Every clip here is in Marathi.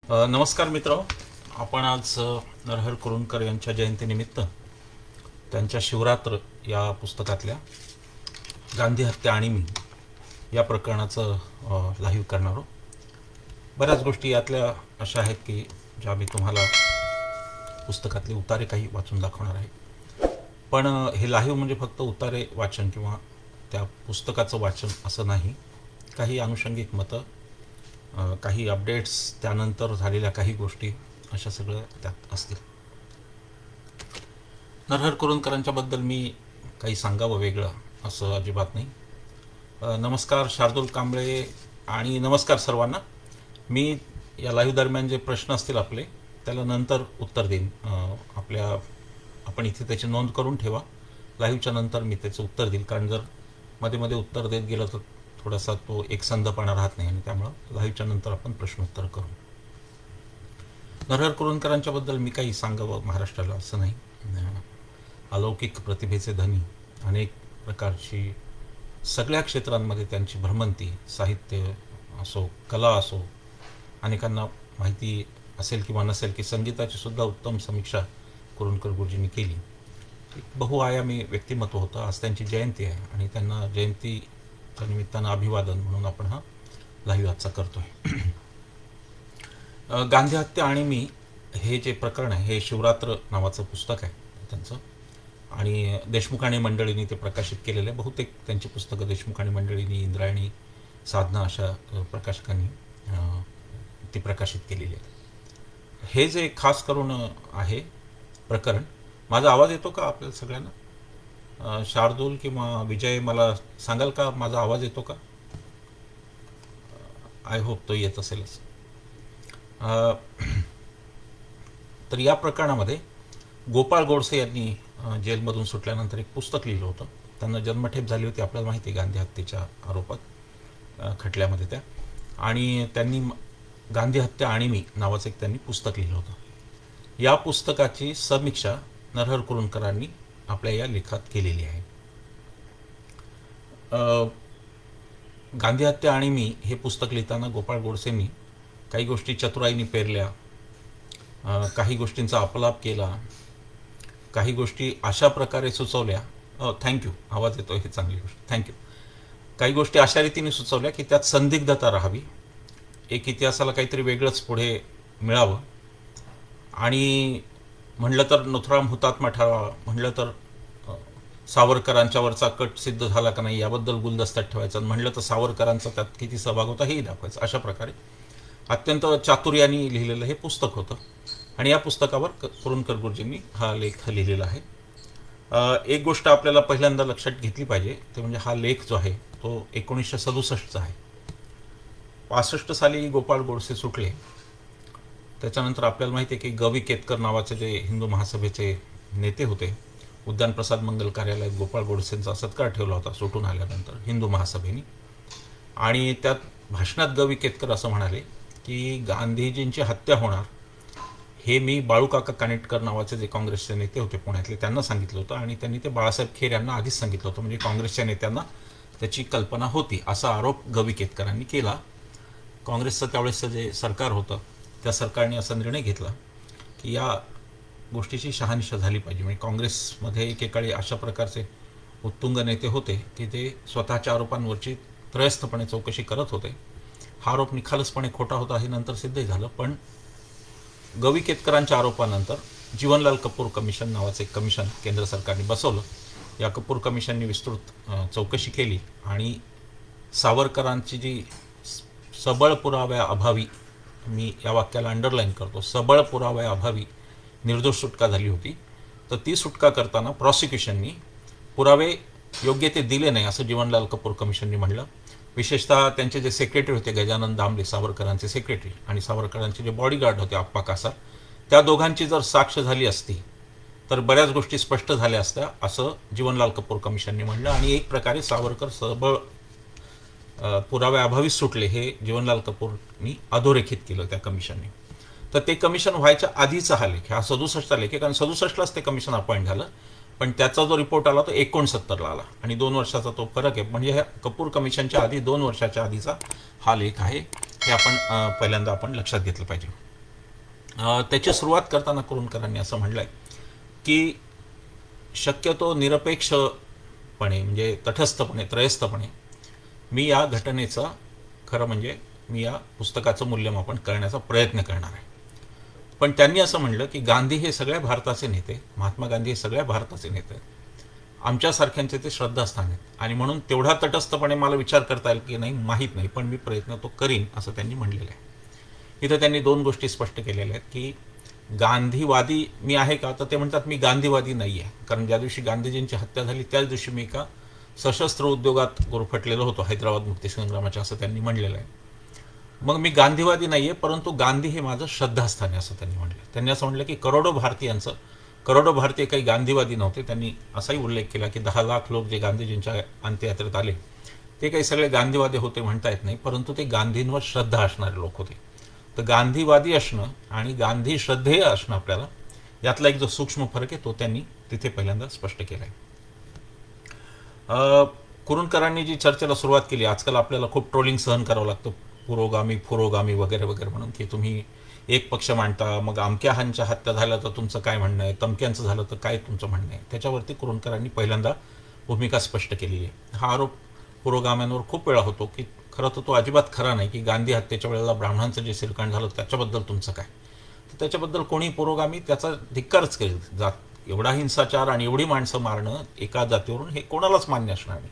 नमस्कार मित्र. आपण आज नरहर कुरुंदकर यांच्या जयंतीनिमित्त त्यांच्या शिवरात्र या पुस्तकातल्या गांधी हत्या आणि मी या प्रकरणाचं लाईव्ह करणार आहोत. बऱ्याच गोष्टी यातल्या अशा आहेत की ज्या मी तुम्हाला पुस्तकातले उतारे काही वाचून दाखवणार आहे. पण हे लाईव्ह म्हणजे फक्त उतारे वाचन किंवा त्या पुस्तकाचं वाचन असं नाही. काही अनुषंगिक मतं, काही अपडेट्स, त्यानंतर झालेल्या काही गोष्टी, अशा सगळं त्यात असतील. नरहर कुरुंदकरांच्याबद्दल मी काही सांगावं वेगळं असं अजिबात नाही. नमस्कार शार्दूल कांबळे आणि नमस्कार सर्वांना. मी या लाईव्ह दरम्यान जे प्रश्न असतील आपले त्याला नंतर उत्तर देईन. आपण इथे त्याची नोंद करून ठेवा. लाईव्हच्या नंतर मी त्याचं उत्तर देईल, कारण जर मध्ये मध्ये उत्तर देत गेलं तर थोडासा तो एकसंधपणा राहत नाही आणि त्यामुळं लाईव्हच्या नंतर आपण प्रश्नोत्तर करू. नरहर कुरुंदकरांच्याबद्दल मी काही सांगावं महाराष्ट्राला असं नाही. अलौकिक प्रतिभेचे धनी, अनेक प्रकारची सगळ्या क्षेत्रांमध्ये त्यांची भ्रमंती, साहित्य असो, कला असो, अनेकांना माहिती असेल किंवा नसेल की संगीताची सुद्धा उत्तम समीक्षा कुरुंदकर गुरुजींनी केली. एक बहुआयामी व्यक्तिमत्व होतं. आज त्यांची जयंती आहे आणि त्यांना जयंतीच्या निमित्तानं अभिवादन म्हणून आपण हा लाईव्ह आजचा करतोय. गांधी हत्या आणि मी हे जे प्रकरण आहे हे शिवरात्र नावाचं पुस्तक आहे त्यांचं, आणि देशमुख आणि मंडळींनी ते प्रकाशित केलेलं आहे. बहुतेक त्यांची पुस्तकं देशमुख आणि मंडळींनी, इंद्रायणी, साधना अशा प्रकाशकांनी ती प्रकाशित केलेली आहे. हे जे खास करून आहे प्रकरण, माझा आवाज येतो का आपल्याला सगळ्यांना? शार्दूल किंवा विजय मला सांगाल का माझा आवाज येतो का? आय होप तो येत असेलच. तर या प्रकरणामध्ये गोपाळ गोडसे यांनी जेलमधून सुटल्यानंतर एक पुस्तक लिहिलं होतं. त्यांना जन्मठेप झाली होती, आपल्याला माहिती आहे, गांधी हत्येच्या आरोपात, खटल्यामध्ये त्या. आणि त्यांनी गांधी हत्या आणि मी नावाचं एक त्यांनी पुस्तक लिहिलं होतं. या पुस्तकाची समीक्षा नरहर कुरुंदकरांनी आपल्या या लेखात केलेली आहे. गांधी हत्या आणि मी हे पुस्तक लिहिताना गोपाळ गोडसेंनी काही गोष्टी चतुराईने पेरल्या, काही गोष्टींचा अपलाप केला, काही गोष्टी अशा प्रकारे सुचवल्या. थँक्यू, आवाज येतो, हे चांगली गोष्ट, थँक्यू. काही गोष्टी अशा रीतीने सुचवल्या की त्यात संदिग्धता राहावी, एक इतिहासाला काहीतरी वेगळंच पुढे मिळावं, आणि म्हणलं तर नथुराम हुतात्मा ठरावा, म्हणलं तर सावरकरांच्यावरचा कट सिद्ध झाला का नाही याबद्दल गुलदस्त्यात ठेवायचं, म्हणलं तर सावरकरांचा त्यात किती सहभाग होता हेही दाखवायचं. अशा प्रकारे अत्यंत चातुर्याने लिहिलेलं हे पुस्तक होतं. आणि या पुस्तकावर कुरुंदकर गुरुजींनी हा लेख लिहिलेला आहे. एक गोष्ट आपल्याला पहिल्यांदा लक्षात घेतली पाहिजे, ते म्हणजे हा लेख जो आहे तो 1967चा आहे. 65 साली गोपाळ गोडसे सुटले. त्याच्यानंतर आपल्याला माहिती आहे की गवी केतकर नावाचे जे हिंदू महासभेचे नेते होते, उद्यानप्रसाद मंगल कार्यालयात गोपाळ गोडसेंचा सत्कार ठेवला होता सुटून आल्यानंतर हिंदू महासभेने. आणि त्यात भाषणात गवी केतकर असं म्हणाले की गांधीजींची हत्या होणार हे मी बाळूकाका कानिटकर नावाचे जे काँग्रेसचे नेते होते पुण्यातले त्यांना सांगितलं होतं, आणि त्यांनी ते बाळासाहेब खेर यांना आधीच सांगितलं होतं. म्हणजे काँग्रेसच्या नेत्यांना त्याची कल्पना होती, असा आरोप गवी केतकरांनी केला. काँग्रेसचं त्यावेळेसचं जे सरकार होतं त्या सरकारने असा निर्णय घेतला की या गोष्टीची शहानिशा झाली पाहिजे. म्हणजे काँग्रेसमध्ये एकेकाळी अशा प्रकारचे उत्तुंग नेते होते की ते स्वतःच्या आरोपांवरची त्रयस्थपणे चौकशी करत होते. हा आरोप निखालसपणे खोटा होता हे नंतर सिद्धही झालं. पण गवी केतकरांच्या आरोपानंतर जीवनलाल कपूर कमिशन नावाचं एक कमिशन केंद्र सरकारने बसवलं. या कपूर कमिशनने विस्तृत चौकशी केली आणि सावरकरांची जी सबळ पुराव्याअभावी, मी या वाक्याला अंडरलाईन करतो, सबळ पुराव्याअभावी निर्दोष सुटका झाली होती. तर ती सुटका करताना प्रॉसिक्युशननी पुरावे योग्य ते दिले नाही असं जीवनलाल कपूर कमिशननी म्हणलं. विशेषतः त्यांचे जे सेक्रेटरी होते गजानन दामले, सावरकरांचे सेक्रेटरी, आणि सावरकरांचे जे बॉडीगार्ड होते आप्पा कासार, त्या दोघांची जर साक्ष झाली असती तर बऱ्याच गोष्टी स्पष्ट झाल्या असत्या असं जीवनलाल कपूर कमिशननी म्हणलं. आणि एक प्रकारे सावरकर सबळ पुराव्याअभावी सुटले हे जीवनलाल कपूरनी अधोरेखित केलं त्या कमिशनने. तर ते कमिशन व्हायच्या आधीचा हा लेख, हा 67चा लेख आहे, कारण 67लाच ते कमिशन अपॉइंट झालं. पण त्याचा जो रिपोर्ट आला तो 69ला आला आणि 2 वर्षाचा तो फरक आहे. म्हणजे ह्या कपूर कमिशनच्या आधी 2 वर्षाच्या आधीचा हा लेख आहे. हे आपण पहिल्यांदा आपण लक्षात घेतलं पाहिजे. त्याची सुरुवात करताना कुरूंकरांनी असं म्हटलं आहे की शक्यतो निरपेक्षपणे म्हणजे तटस्थपणे त्रयस्थपणे मी या घटनेचा खरं म्हणजे मी या पुस्तकाचं मूल्यमापन करण्याचा प्रयत्न करणार आहे. पण त्यांनी असं म्हणलं की गांधी हे सगळ्या भारताचे नेते, महात्मा गांधी हे सगळ्या भारताचे नेते, आमच्यासारख्यांचे ते श्रद्धास्थान आहेत आणि म्हणून तेवढा तटस्थपणे मला विचार करता येईल की नाही माहीत नाही, पण मी प्रयत्न तो करीन असं त्यांनी म्हणलेलं आहे. इथं त्यांनी दोन गोष्टी स्पष्ट केलेल्या आहेत की गांधीवादी मी आहे का, तर ते म्हणतात मी गांधीवादी नाही आहे, कारण ज्या दिवशी गांधीजींची हत्या झाली त्याच दिवशी मी एका सशस्त्र उद्योगात गुरफटलेलो होतो हैदराबाद मुक्तीसंग्रामाच्या, असं त्यांनी म्हणलेलं आहे. मग मी गांधीवादी नाही आहे, परंतु गांधी हे माझं श्रद्धास्थान आहे असं त्यांनी म्हटलं. त्यांनी असं म्हटलं की करोडो भारतीय काही गांधीवादी नव्हते. त्यांनी असाही उल्लेख केला की 10 लाख लोक जे गांधीजींच्या अंत्ययात्रेत आले ते काही सगळे गांधीवादी होते म्हणता येत नाही, परंतु ते गांधींवर श्रद्धा असणारे लोक होते. तर गांधीवादी असणं आणि गांधी श्रद्धेय असणं आपल्याला यातला एक जो सूक्ष्म फरक आहे तो त्यांनी तिथे पहिल्यांदा स्पष्ट केला आहे. कुरूंकरांनी जी चर्चेला सुरुवात केली, आजकाल आपल्याला खूप ट्रोलिंग सहन करावं लागतं, पुरोगामी वगैरे वगैरे म्हणून, की तुम्ही एक पक्ष मांडता, मग अमक्याहांच्या हत्या झाल्या तर तुमचं काय म्हणणं आहे, तमक्यांचं झालं तर काय तुमचं म्हणणं आहे. त्याच्यावरती कुरूंकरांनी पहिल्यांदा भूमिका स्पष्ट केलेली आहे. हा आरोप पुरोगाम्यांवर खूप वेळा होतो की खरं तर तो अजिबात खरा नाही, की गांधी हत्येच्या वेळेला ब्राह्मणांचं जे शिरकाण झालं त्याच्याबद्दल तुमचं काय. तर त्याच्याबद्दल कोणी पुरोगामी त्याचा धिक्कारच करेल. एवढा हिंसाचार आणि एवढी माणसं मारणं एका जातीवरून हे कोणालाच मान्य असणार नाही.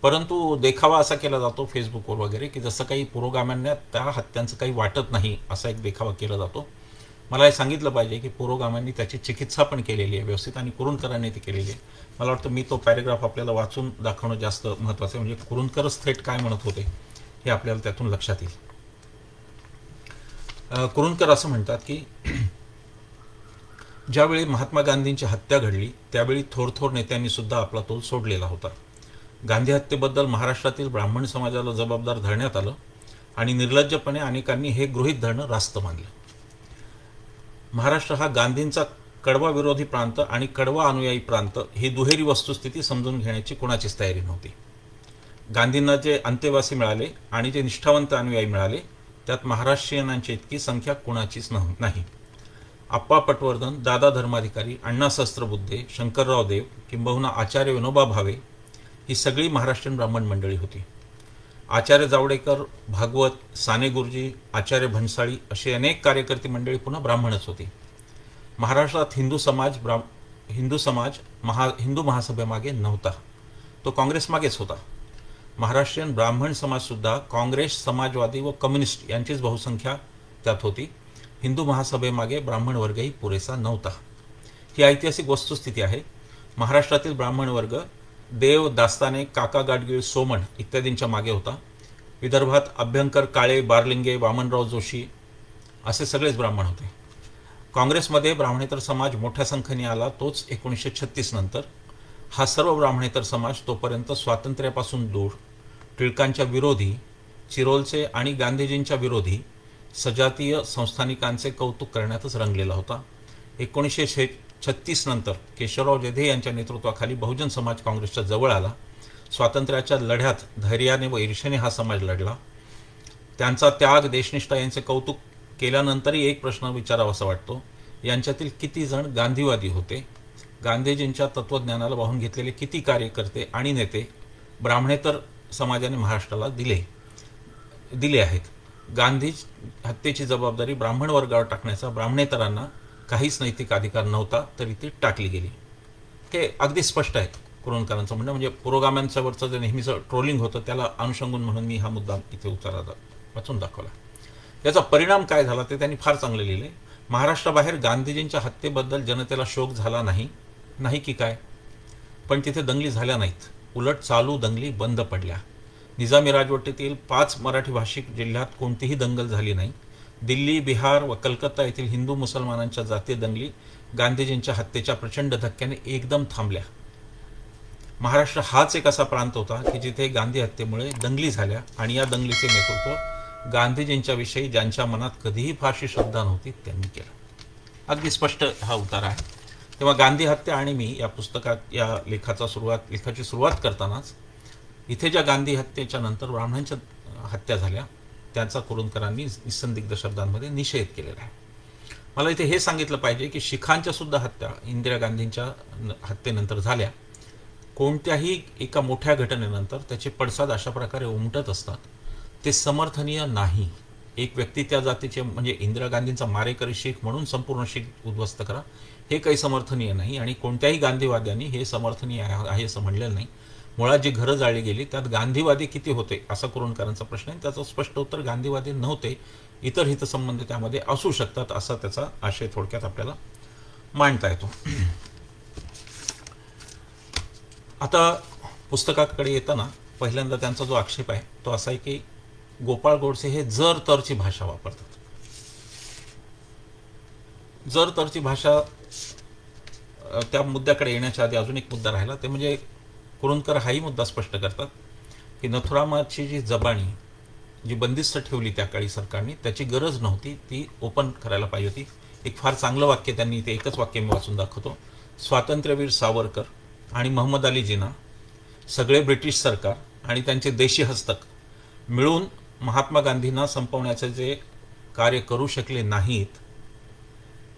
परंतु देखावा असा केला जातो फेसबुकवर वगैरे की जसं काही पुरोगाम्यांना त्या हत्यांचं काही वाटत नाही असा एक देखावा केला जातो. मला हे सांगितलं पाहिजे की पुरोगाम्यांनी त्याची चिकित्सा पण केलेली आहे व्यवस्थित आणि कुरूंकरांनी ती केलेली आहे. मला वाटतं मी तो पॅरेग्राफ आपल्याला वाचून दाखवणं जास्त महत्त्वाचं आहे, म्हणजे कुरूंकरच थेट काय म्हणत होते हे आपल्याला त्यातून लक्षात येईल. कुरूंकर असं म्हणतात की ज्यावेळी महात्मा गांधींची हत्या घडली त्यावेळी थोर नेत्यांनी सुद्धा आपला तोल सोडलेला होता. गांधी हत्येबद्दल महाराष्ट्रातील ब्राह्मण समाजाला जबाबदार धरण्यात आलं आणि निर्लज्जपणे अनेकांनी हे गृहीत धरणं रास्त मानलं. महाराष्ट्र हा गांधींचा कडवा विरोधी प्रांत आणि कडवा अनुयायी प्रांत ही दुहेरी वस्तुस्थिती समजून घेण्याची कोणाचीच तयारी नव्हती. गांधींना जे अंतेवासी मिळाले आणि जे निष्ठावंत अनुयायी मिळाले त्यात महाराष्ट्रीयनांची इतकी संख्या कोणाचीच नाही. आप्पा पटवर्धन, दादा धर्माधिकारी, अण्णा सहस्त्रबुद्धे, शंकरराव देव किंबहुना आचार्य विनोबा भावे ही सगळी महाराष्ट्रीयन ब्राह्मण मंडळी होती. आचार्य जावडेकर, भागवत, साने गुरुजी, आचार्य भन्साळी अशी अनेक कार्यकर्ती मंडळी पुन्हा ब्राह्मणच होती. महाराष्ट्रात हिंदू समाज हिंदू महासभेमागे नव्हता, तो काँग्रेसमागेच होता. महाराष्ट्रीयन ब्राह्मण समाजसुद्धा काँग्रेस, समाजवादी व कम्युनिस्ट यांचीच बहुसंख्या त्यात होती. हिंदू महासभेमागे ब्राह्मण वर्गही पुरेसा नव्हता. ही ऐतिहासिक वस्तुस्थिती आहे. महाराष्ट्रातील ब्राह्मण वर्ग देव, दास्ताने, काका गाडगीळ, सोमण इत्यादींच्या मागे होता. विदर्भात अभ्यंकर, काळे, बारलिंगे, वामनराव जोशी असे सगळेच ब्राह्मण होते. काँग्रेसमध्ये ब्राह्मणेतर समाज मोठ्या संख्येने आला तोच 1936 नंतर. हा सर्व ब्राह्मणेतर समाज तोपर्यंत स्वातंत्र्यापासून दूर, टिळकांच्या विरोधी, चिरोलचे आणि गांधीजींच्या विरोधी सजातीय संस्थानिकांचे कौतुक करण्यातच रंगलेला होता. 1936 नंतर केशवराव जेधे यांच्या नेतृत्वाखाली बहुजन समाज काँग्रेसच्या जवळ आला. स्वातंत्र्याच्या लढ्यात धैर्याने व ईर्षेने हा समाज लढला. त्यांचा त्याग, देशनिष्ठा यांचे कौतुक केल्यानंतरही एक प्रश्न विचारावासा वाटतो, यांच्यातील किती जण गांधीवादी होते? गांधीजींच्या तत्त्वज्ञानाला वाहून घेतलेले किती कार्यकर्ते आणि नेते ब्राह्मणेतर समाजाने महाराष्ट्राला दिले आहेत? गांधी हत्येची जबाबदारी ब्राह्मण वर्गावर टाकण्याचा ब्राह्मणेतरांना काहीच नैतिक अधिकार नव्हता, तरी ती टाकली गेली. हे अगदी स्पष्ट आहे कुरूंकरांचं म्हणणं. म्हणजे पुरोगाम्यांच्यावरचं जे नेहमीचं ट्रोलिंग होतं त्याला अनुषंगून म्हणून मी हा मुद्दा इथे वाचून दाखवला. याचा परिणाम काय झाला ते त्यांनी फार चांगले लिहिले. महाराष्ट्राबाहेर गांधीजींच्या हत्येबद्दल जनतेला शोक झाला नाही की काय, पण तिथे दंगली झाल्या नाहीत. उलट चालू दंगली बंद पडल्या. निजामी राजवटीतील 5 मराठी भाषिक जिल्ह्यात कोणतीही दंगल झाली नाही. दिल्ली, बिहार व कलकत्ता येथील हिंदू मुसलमानांच्या जातीय दंगली गांधीजींच्या हत्येच्या प्रचंड धक्क्याने एकदम थांबल्या. महाराष्ट्र हाच एक असा प्रांत होता की जिथे गांधी हत्येमुळे दंगली झाल्या आणि या दंगलीचे नेतृत्व गांधीजींच्या विषयी ज्यांच्या मनात कधीही फारशी श्रद्धा नव्हती त्यांनी केलं. अगदी स्पष्ट हा उतार आहे. तेव्हा गांधी हत्या आणि मी या पुस्तकात या लेखाची सुरुवात करतानाच इथे ज्या गांधी हत्येच्या नंतर ब्राह्मणांच्या हत्या झाल्या त्याचा कुरूंकरांनी निसंदिग्ध शब्दांमध्ये निषेध केलेला आहे. मला इथे हे सांगितलं पाहिजे की शिखांच्या सुद्धा हत्या इंदिरा गांधींच्या हत्येनंतर झाल्या. कोणत्याही एका मोठ्या घटनेनंतर त्याचे पडसाद अशा प्रकारे उमटत असतात. ते समर्थनीय नाही. एक व्यक्ती त्या जातीचे म्हणजे इंदिरा गांधींचा मारेकरी शीख म्हणून संपूर्ण शीख उद्ध्वस्त करा, हे काही समर्थनीय नाही. आणि कोणत्याही गांधीवाद्यांनी हे समर्थनीय आहे असं म्हणलेलं नाही. मुळात जी घरं जाळली गेली त्यात गांधीवादी किती होते असा कुरूंकरांचा प्रश्न आहे. त्याचं स्पष्ट उत्तर गांधीवादी नव्हते, इतर हितसंबंध त्यामध्ये असू शकतात असा त्याचा आशय थोडक्यात आपल्याला मांडता येतो. आता पुस्तकाकडे येताना पहिल्यांदा त्यांचा जो आक्षेप आहे तो असा आहे की गोपाळ गोडसे हे जर तरची भाषा वापरतात. जर तरची भाषा, त्या मुद्द्याकडे येण्याच्या आधी अजून एक मुद्दा राहिला, ते म्हणजे कुरूंकर हाही मुद्दा स्पष्ट करतात की नथुरामाची जी जबानी जी बंदिस्त ठेवली त्या काळी सरकारने, त्याची गरज नव्हती, ती ओपन करायला पाहिजे होती. एक फार चांगलं वाक्य त्यांनी, ते एकच वाक्य मी वाचून दाखवतो. स्वातंत्र्यवीर सावरकर आणि मोहम्मद अली जिना, सगळे ब्रिटिश सरकार आणि त्यांचे देशी हस्तक मिळून महात्मा गांधींना संपवण्याचे जे कार्य करू शकले नाहीत,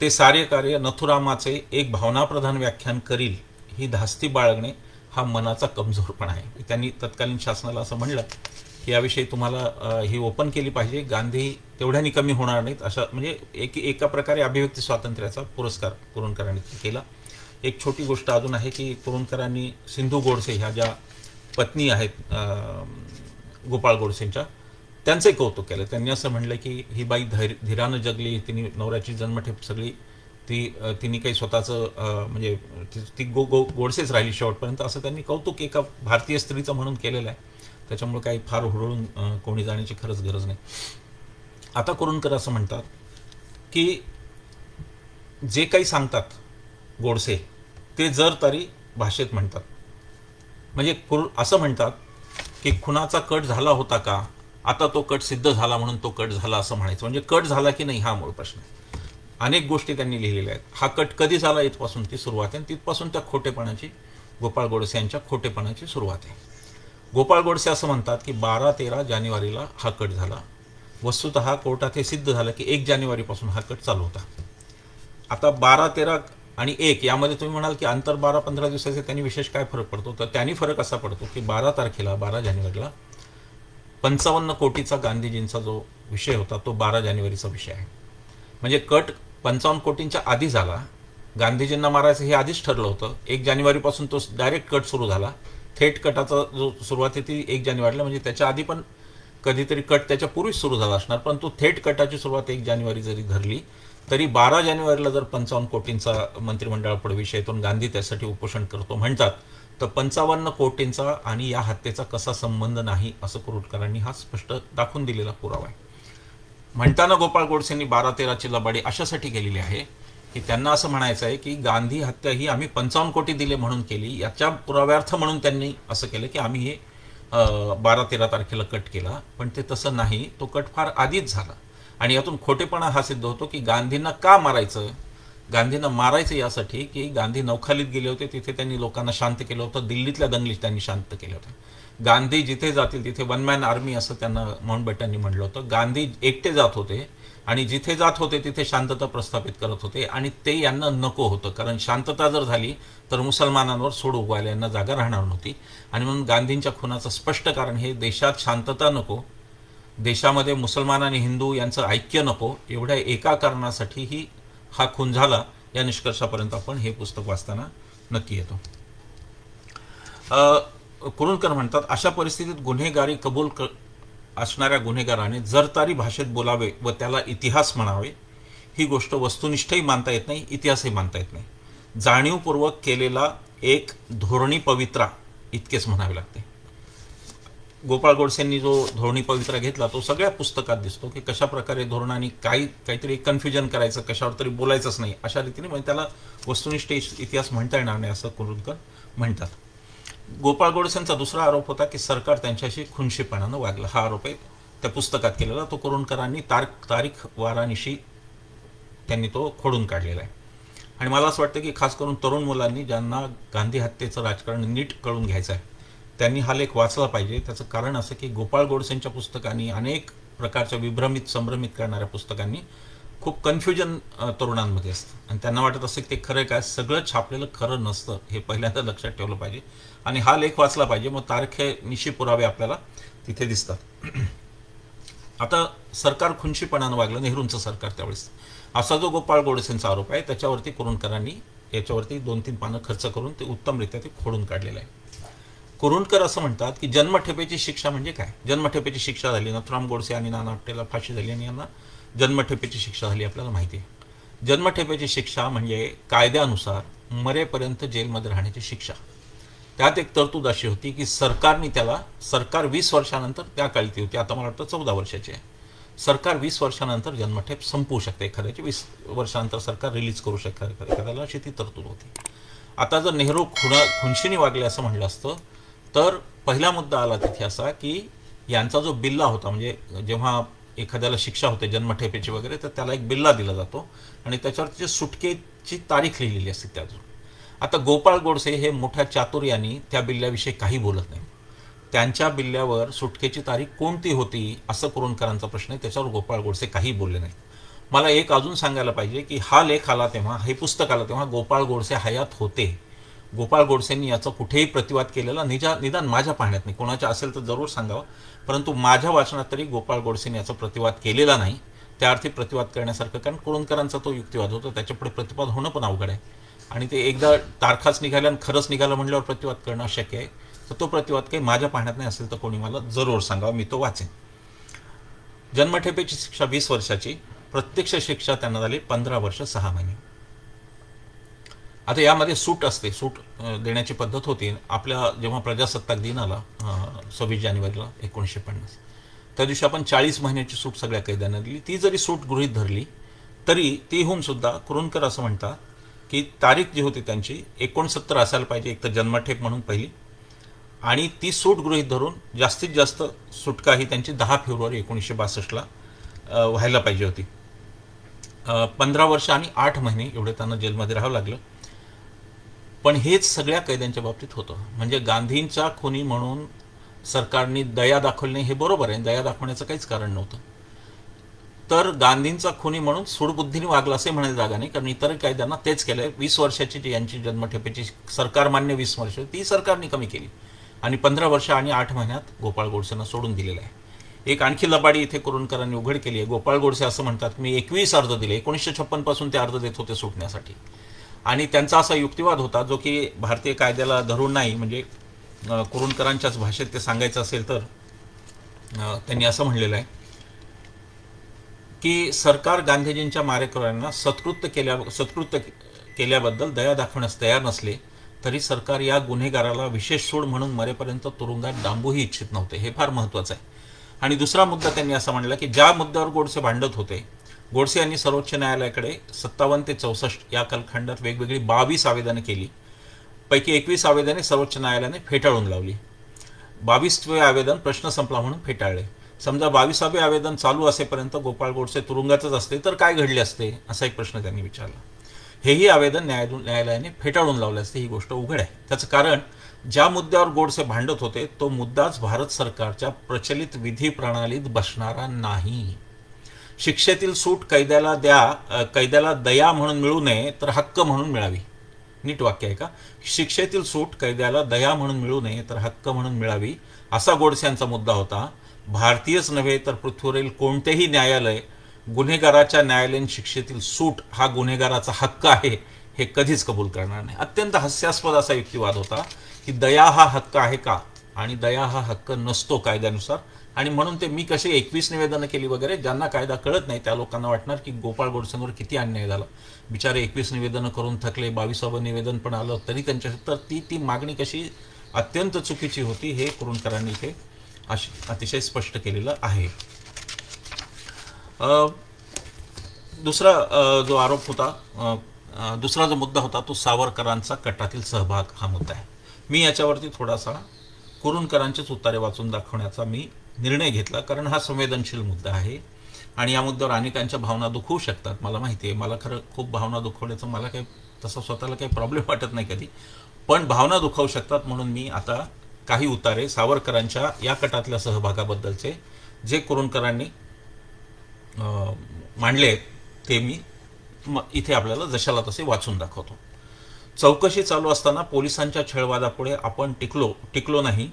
ते सारे कार्य नथुरामाचे एक भावनाप्रधान व्याख्यान करील ही धास्ती बाळगणे हा मनाचा कमजोरपणा आहे. त्यांनी तत्कालीन शासनाला असं म्हणलं की याविषयी तुम्हाला ही ओपन केली पाहिजे, गांधी तेवढ्यानी कमी होणार नाहीत, अशा म्हणजे एका प्रकारे अभिव्यक्ती स्वातंत्र्याचा पुरस्कार कुरूंकरांनी केला. एक छोटी गोष्ट अजून आहे की कुरूंकरांनी सिंधू गोडसे ह्या ज्या पत्नी आहेत गोपाळ गोडसेंच्या, त्यांचे कौतुक केलं. त्यांनी असं म्हणलं की ही बाई धीरानं जगली, तिने नवऱ्याची जन्मठेप सगळी तिने काही स्वतःचं म्हणजे ती गोडसेच राहिली शेवटपर्यंत, असं त्यांनी कौतुक एका भारतीय स्त्रीचं म्हणून केलेलं आहे. त्याच्यामुळे काही फार हुरळून कोणी जाण्याची खरंच गरज नाही. आता कुरूंकर असं म्हणतात की जे काही सांगतात गोडसे ते जर तरी भाषेत म्हणतात. म्हणजे असं म्हणतात की खुनाचा कट झाला होता का, आता तो कट सिद्ध झाला म्हणून तो कट झाला असं म्हणायचं. म्हणजे कट झाला की नाही हा मूळ प्रश्न आहे. अनेक गोष्टी त्यांनी लिहिलेल्या आहेत. हा कट कधी झाला इथपासून ती सुरुवात आहे, तिथपासून त्या खोटेपणाची, गोपाळ गोडसे यांच्या खोटेपणाची सुरुवात आहे. गोपाळ गोडसे असं म्हणतात की 12-13 जानेवारीला हा कट झाला. वस्तुतः कोर्टात हे सिद्ध झालं की 1 जानेवारीपासून हा कट चालू होता. आता 12-13 आणि 1 यामध्ये तुम्ही म्हणाल की अंतर 12-15 दिवसाचे, त्यांनी विशेष काय फरक पडतो, तर त्यांनी फरक असा पडतो की 12 तारखेला 12 जानेवारीला 55 कोटीचा गांधीजींचा जो विषय होता तो 12 जानेवारीचा विषय आहे. म्हणजे कट 55 कोटींच्या आधी झाला. गांधीजींना मारायचं हे आधीच ठरलं होतं. 1 जानेवारीपासून तो डायरेक्ट कट सुरू झाला. थेट कटाचा जो सुरुवात आहे ती 1 जानेवारीला, म्हणजे त्याच्या आधी पण कधीतरी कट त्याच्या पूर्वीच सुरू झाला असणार, परंतु थेट कटाची सुरुवात 1 जानेवारी जरी धरली तरी 12 जानेवारीला जर 55 कोटींचा मंत्रिमंडळापुढे विषयातून गांधी त्यासाठी उपोषण करतो म्हणतात, तर 55 कोटींचा आणि या हत्येचा कसा संबंध नाही असं कुरूंकरांनी हा स्पष्ट दाखवून दिलेला पुरावा आहे. म्हणताना गोपाळ गोडसेंनी 12-13ची लबाडी अशासाठी केलेली आहे की त्यांना असं म्हणायचं आहे की गांधी हत्या ही आम्ही 55 कोटी दिले म्हणून केली, याच्या पुराव्यार्थ म्हणून त्यांनी असं केलं की आम्ही हे 12-13 तारखेला कट केला. पण ते तसं नाही, तो कट फार आधीच झाला. आणि यातून खोटेपणा हा सिद्ध होतो की गांधींना का मारायचं. गांधींना मारायचं यासाठी की गांधी नौखालीत गेले होते, तिथे त्यांनी लोकांना शांत केलं होतं. दिल्लीतल्या दंगलीत त्यांनी शांत केलं होतं. गांधी जिथे जातील तिथे 1 मॅन आर्मी असं त्यांना माउंटबॅटननी म्हटलं होतं. गांधी एकटे जात होते आणि जिथे जात होते तिथे शांतता प्रस्थापित करत होते, आणि ते यांना नको होतं. कारण शांतता जर झाली तर मुसलमानांवर सोड उगवायला यांना जागा राहणार नव्हती. आणि म्हणून गांधींच्या खुनाचं स्पष्ट कारण हे देशात शांतता नको, देशामध्ये मुसलमान आणि हिंदू यांचं ऐक्य नको, एवढ्या एका कारणासाठीही हा खून झाला. या निष्कर्षापर्यंत आपण हे पुस्तक वाचताना नक्की येतो. कुरूंकर म्हणतात अशा परिस्थितीत गुन्हेगारी कबूल असणाऱ्या गुन्हेगाराने जरतारी भाषेत बोलावे व त्याला इतिहास म्हणावे. ही गोष्ट वस्तुनिष्ठही मानता येत नाही, इतिहासही मानता येत नाही. जाणीवपूर्वक केलेला एक धोरणी पवित्रा इतकेच म्हणावे लागते. गोपाळ गोडसेंनी जो धोरणी पवित्रा घेतला तो सगळ्या पुस्तकात दिसतो की कशा प्रकारे धोरणाने काहीतरी कन्फ्युजन करायचं, कशावर तरी बोलायचंच नाही अशा रीतीने, म्हणजे त्याला वस्तुनिष्ठ इतिहास म्हणता येणार नाही असं कुरूंकर म्हणतात. गोपाळ गोडसेंचा दुसरा आरोप होता की सरकार त्यांच्याशी खुनशीपणानं वागलं. हा आरोप आहे त्या पुस्तकात केलेला. तो कुरूंकरांनी तारीख वारानिशी त्यांनी तो खोडून काढलेला आहे. आणि मला असं वाटतं की खास करून तरुण मुलांनी ज्यांना गांधी हत्येचं राजकारण नीट कळून घ्यायचं आहे त्यांनी हा लेख वाचला पाहिजे. त्याचं कारण असं की गोपाळ गोडसेंच्या पुस्तकांनी, अनेक प्रकारच्या विभ्रमित संभ्रमित करणाऱ्या पुस्तकांनी खूप कन्फ्युजन तरुणांमध्ये असतं आणि त्यांना वाटत असतं की ते खरं काय, सगळं छापलेलं खरं नसतं, हे पहिल्यांदा लक्षात ठेवलं पाहिजे. आणि हा लेख वाचला पाहिजे, मग तारखेनिशी पुरावे आपल्याला तिथे दिसतात. आता सरकार खुंशीपणानं वागलं, नेहरूंचं सरकार त्यावेळेस. असा जो गोपाळ गोडसेंचा आरोप आहे त्याच्यावरती कुरूंदकरांनी याच्यावरती 2-3 पानं खर्च करून ते उत्तमरित्या ते खोडून काढलेलं आहे. कुरूंदकर असं म्हणतात की जन्मठेपेची शिक्षा म्हणजे काय. जन्मठेपेची शिक्षा झाली, नथुराम गोडसे आणि नाना आपटेला फाशी झाली आणि यांना जन्मठेपेची शिक्षा झाली, आपल्याला माहिती आहे. जन्मठेपेची शिक्षा म्हणजे कायद्यानुसार मरेपर्यंत जेलमध्ये राहण्याची शिक्षा. त्यात एक तरतूद अशी होती की सरकार 20 वर्षानंतर, त्या काळी ती होती, आता मला वाटतं 14 वर्षाची आहे, सरकार 20 वर्षानंतर जन्मठेप संपवू शकते एखाद्याची, 20 वर्षानंतर सरकार रिलीज करू शकते एखाद्याला, अशी ती तरतूद होती. आता जर नेहरू खुनशीने वागले असं म्हटलं असतं तर पहिला मुद्दा आला तिथे असा की यांचा जो बिल्ला होता, म्हणजे जेव्हा एखाद्याला शिक्षा होते जन्मठेपेची वगैरे, तर त्याला एक बिल्ला दिला जातो आणि त्याच्यावर सुटकेची तारीख लिहिलेली असते त्याजवळ. आता गोपाळ गोडसे हे मोठ्या चातुर्याने त्या बिल्ल्याविषयी काही बोलत नाही. त्यांच्या बिल्ल्यावर सुटकेची तारीख कोणती होती असं कुरूंदकरांचा प्रश्न आहे, त्याच्यावर गोपाळ गोडसे काही बोलले नाही. मला एक अजून सांगायला पाहिजे की हा लेख आला तेव्हा, हे पुस्तक आलं तेव्हा गोपाळ गोडसे हयात होते. गोपाळ गोडसेंनी याचा कुठेही प्रतिवाद केलेला निदान माझ्या पाहण्यात नाही, कोणाच्या असेल तर जरूर सांगावं, परंतु माझ्या वाचनात तरी गोपाळ गोडसेंनी याचा प्रतिवाद केलेला नाही. त्या अर्थी प्रतिवाद करण्यासारखं, कारण कुरूंदकरांचा तो युक्तिवाद होता, त्याच्यापुढे प्रतिवाद होणं पण अवघड आहे आणि ते एकदा तारखाच निघाल्या आणि खरंच निघालं म्हटल्यावर प्रतिवाद करणं अशक्य आहे. तर तो प्रतिवाद काही माझ्या पाहण्यात नाही असेल तर कोणी मला जरूर सांगावं, मी तो वाचेन. जन्मठेपेची शिक्षा 20 वर्षाची, प्रत्यक्ष शिक्षा त्यांना झाली 15 वर्ष 6 महिने. आता यामध्ये सूट असते, सूट देण्याची पद्धत होती. आपल्या जेव्हा प्रजासत्ताक दिन आला 26 जानेवारीला 1950, त्या दिवशी आपण 40 महिन्याची सूट सगळ्या कैद्यांना दिली. ती जरी सूट गृहीत धरली तरी तीहून सुद्धा कुरूंदकर असं म्हणतात की तारीख जी होती त्यांची 69 असायला पाहिजे, एक तर जन्मठेप म्हणून पहिली, आणि ती सूट गृहीत धरून जास्तीत जास्त सुटका ही त्यांची 10 फेब्रुवारी 1962ला व्हायला पाहिजे होती. 15 वर्ष आणि 8 महिने एवढे त्यांना जेलमध्ये राहावं लागलं. पण हेच सगळ्या कैद्यांच्या बाबतीत होतं. म्हणजे गांधींचा खुनी म्हणून सरकारने दया दाखवली नाही हे बरोबर आहे, दया दाखवण्याचं काहीच कारण नव्हतं. तर गांधींचा खुनी म्हणून सूडबुद्धीने वागला असे म्हणायला जागा नाही, कारण इतर कायद्यांना तेच केलंय. 20 वर्षाची जी यांची जन्मठेपेची सरकारमान्य 20 वर्ष ती सरकारने कमी केली आणि 15 वर्ष आणि 8 महिन्यात गोपाळ गोडसेंना सोडून दिलेलं आहे. एक आणखी लबाडी इथे कुरूंदकरांनी उघड केली आहे. गोपाळ गोडसे असं म्हणतात मी 21 अर्ज दिले, 1956 पासून ते अर्ज देत होते सुटण्यासाठी, आणि त्यांचा असा युक्तिवाद होता जो की भारतीय कायद्याला धरून नाही. म्हणजे कुरूंदकरांच्याच भाषेत ते सांगायचं असेल तर त्यांनी असं म्हणलेलं आहे की सरकार गांधीजींच्या मारेकऱ्यांना सत्कृत्य केल्याबद्दल दया दाखवण्यास तयार नसले तरी सरकार या गुन्हेगाराला विशेष सूड म्हणून मरेपर्यंत तुरुंगात डांबूही इच्छित नव्हते. हे फार महत्त्वाचं आहे. आणि दुसरा मुद्दा त्यांनी असा म्हणला की ज्या मुद्द्यावर गोडसे भांडत होते, गोडसे यांनी सर्वोच्च न्यायालयाकडे 57 ते 64 या कालखंडात वेगवेगळी 22 आवेदनं केली. पैकी 21 आवेदने सर्वोच्च न्यायालयाने फेटाळून लावली. 22वें आवेदन प्रश्न संपला म्हणून फेटाळले. समजा 22वे आवेदन चालू असेपर्यंत गोपाळ गोडसे तुरुंगातच असते तर काय घडले असते, असा एक प्रश्न त्यांनी विचारला. हेही आवेदन न्यायालयाने फेटाळून लावले असते, ही गोष्ट उघड आहे. त्याचं कारण ज्या मुद्द्यावर गोडसे भांडत होते तो मुद्दाच भारत सरकारच्या प्रचलित विधी प्रणालीत बसणारा नाही. शिक्षेतील सूट कैद्याला दया म्हणून मिळू नये तर हक्क म्हणून मिळावी. नीट वाक्य आहे का? शिक्षेतील सूट कैद्याला दया म्हणून मिळू नये तर हक्क म्हणून मिळावी, असा गोडसेंचा मुद्दा होता. भारतीयच नव्हे तर पृथ्वीवरील कोणतेही न्यायालय गुन्हेगाराच्या न्यायालयीन शिक्षेतील सूट हा गुन्हेगाराचा हक्क आहे हे कधीच कबूल करणार नाही. अत्यंत हास्यास्पद असा युक्तिवाद होता की दया हा हक्क आहे का, आणि दया हा हक्क नसतो कायद्यानुसार. आणि म्हणून ते मी कसे 21 निवेदनं केली वगैरे, ज्यांना कायदा कळत नाही त्या लोकांना वाटणार की गोपाळ गोडसेंवर किती अन्याय झाला, बिचारे 21 निवेदनं करून थकले, 22वं निवेदन पण आलं तरी त्यांच्या, तर ती मागणी कशी अत्यंत चुकीची होती हे कुरूंदकरांनी इथे अतिशय स्पष्ट केलेलं आहे. दुसरा जो आरोप होता, दुसरा जो मुद्दा होता तो सावरकरांचा कटातील सहभाग हा मुद्दा आहे. मी याच्यावरती थोडासा कुरूंदकरांचेच उत्तरे वाचून दाखवण्याचा मी निर्णय घेतला, कारण हा संवेदनशील मुद्दा आहे आणि या मुद्द्यावर अनेकांच्या भावना दुखवू शकतात. मला माहिती आहे, मला खरं खूप भावना दुखवण्याचं मला काही तसं स्वतःला काही प्रॉब्लेम वाटत नाही कधी, पण भावना दुखावू शकतात म्हणून मी आता काही उतारे सावरकरांच्या या कटातल्या सहभागाबद्दलचे जे कुरूंदकरांनी मांडले ते मी इथे आपल्याला जशाला तसे वाचून दाखवतो. चौकशी चालू असताना पोलिसांच्या छळवादापुढे आपण टिकलो नाही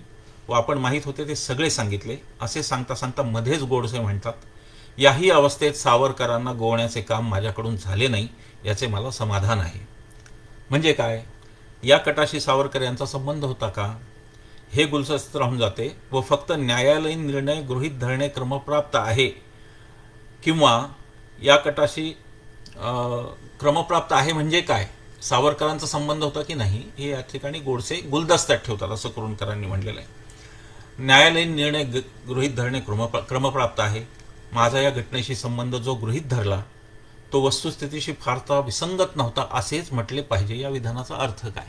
व आपण माहीत होते ते सगळे सांगितले असे सांगता सांगता मध्येच गोडसे म्हणतात, याही अवस्थेत सावरकरांना गोवण्याचे काम माझ्याकडून झाले नाही याचे मला समाधान आहे. म्हणजे काय? या कटाशी सावरकर यांचा संबंध होता का हे गुलदस्त राहून जाते व फक्त न्यायालयीन निर्णय गृहीत धरणे क्रमप्राप्त आहे किंवा या कटाशी क्रमप्राप्त आहे म्हणजे काय, सावरकरांचा संबंध होता की नाही हे या ठिकाणी गोडसे गुलदस्त्यात ठेवतात असं कुरूंदकरांनी म्हणलेलं आहे. न्यायालयीन निर्णय गृहीत धरणे क्रमप्राप्त आहे. माझा या घटनेशी संबंध जो गृहीत धरला तो वस्तुस्थितीशी फारसा विसंगत नव्हता असेच म्हटले पाहिजे. या विधानाचा अर्थ काय?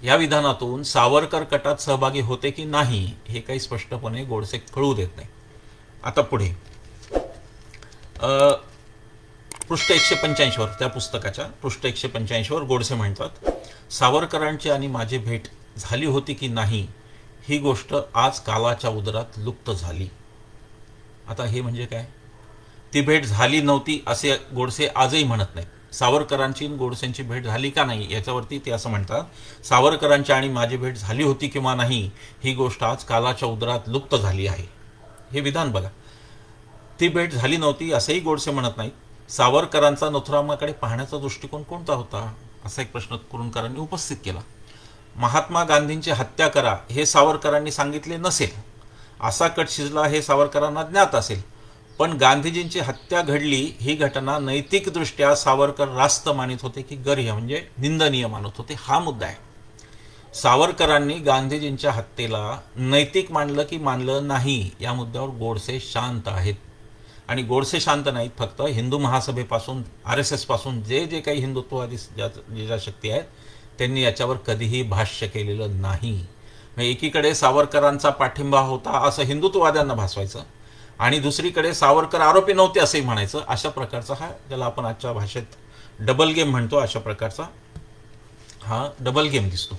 या विधानातून सावरकर कटात सहभागी होते की नाही हे काही स्पष्टपणे गोडसे कळू देत नाही. आता पुढे पृष्ठ 185 वर, त्या पुस्तकाच्या पृष्ठ 185 वर गोडसे म्हणतात, सावरकरांची आणि माझी भेट झाली होती की नाही ही गोष्ट आज कालाच्या उदरात लुप्त झाली. आता हे म्हणजे काय? ती भेट झाली नव्हती असे गोडसे आजही म्हणत नाहीत. सावरकरांची गोडसेंची भेट झाली का नाही याच्यावरती ते असं म्हणतात, सावरकरांची आणि माझी भेट झाली होती किंवा नाही ही गोष्ट आज कालाच्या उदरात लुप्त झाली आहे. हे विधान बघा. ती भेट झाली नव्हती असंही गोडसे म्हणत नाहीत. सावरकरांचा नथुरामाकडे पाहण्याचा दृष्टिकोन कोणता होता असा एक प्रश्न कुरूंदकरांनी उपस्थित केला. महात्मा गांधींची हत्या करा हे सावरकरांनी सांगितले नसेल, असा कट शिजला हे सावरकरांना ज्ञात असेल, पण गांधीजींची हत्या घडली ही घटना नैतिकदृष्ट्या सावरकर रास्त मानित होते की गर्ह्य म्हणजे निंदनीय मानत होते, हा मुद्दा आहे. सावरकरांनी गांधीजींच्या हत्येला नैतिक मानलं की मानलं नाही या मुद्द्यावर गोडसे शांत आहेत. आणि गोडसे शांत नाहीत फक्त हिंदू महासभेपासून RSS पासून जे जे काही हिंदुत्ववादी ज्या शक्ती आहेत त्यांनी याच्यावर कधीही भाष्य केलेलं नाही. एकीकडे सावरकरांचा पाठिंबा होता असं हिंदुत्ववाद्यांना भासवायचं आणि दुसरीकडे सावरकर आरोपी नव्हते असंही म्हणायचं. अशा प्रकारचा हा, ज्याला आपण आजच्या भाषेत डबल गेम म्हणतो, अशा प्रकारचा हा डबल गेम दिसतो.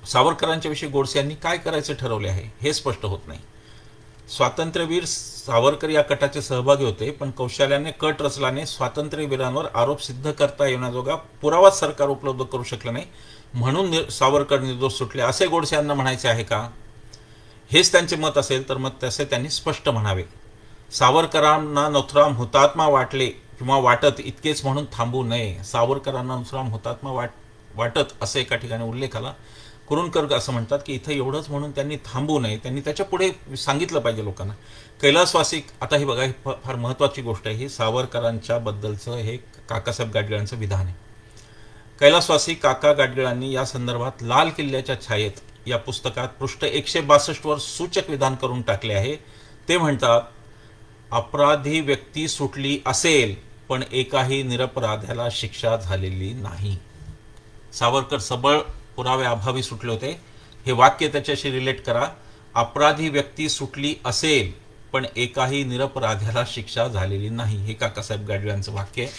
सावरकरांच्या विषयी गोडसे यांनी काय करायचे ठरवले आहे हे स्पष्ट होत नाही. स्वातंत्र्यवीर सावरकर या कटाचे सहभागी होते, पण कौशल्याने कट रचल्याने स्वातंत्र्यवीरांवर आरोप सिद्ध करता येण्याजोगा पुरावा सरकार उपलब्ध करू शकलं नाही म्हणून सावरकर निर्दोष सुटले असे गोडसे यांना म्हणायचे आहे का? हेच त्यांचे मत असेल तर मग तसे त्यांनी स्पष्ट म्हणावे. सावरकरांना नथुराम हुतात्मा वाटले किंवा वाटत इतकेच म्हणून थांबू नये. सावरकरांना नथुराम हुतात्मा वाटत असे एका ठिकाणी उल्लेख आला. कुरूंदकर असं म्हणतात की इथं एवढंच म्हणून त्यांनी थांबू नये, त्यांनी त्याच्या पुढे सांगितलं पाहिजे लोकांना. कैलासवासी, आता हे बघा, ही फार महत्त्वाची गोष्ट आहे. ही सावरकरांच्या बद्दलचं हे काकासाहेब गाडगिळांचं विधान आहे. कैलासवासी काका गाडगिळांनी या संदर्भात लाल किल्ल्याच्या छायेत या पुस्तकात पृष्ठ 162 वर सूचक विधान करून टाकले आहे. ते म्हणतात, अपराधी व्यक्ती सुटली असेल पण एकाही निरपराध्याला शिक्षा झालेली नाही. सावरकर सबळ पुरावे अभावी सुटले होते. हे वाक्य त्याच्याशी रिलेट करा. अपराधी व्यक्ती सुटली असेल पण एकाही निरपराध्याला शिक्षा झालेली नाही, हे काकासाहेब गाडगिळांचं वाक्य आहे.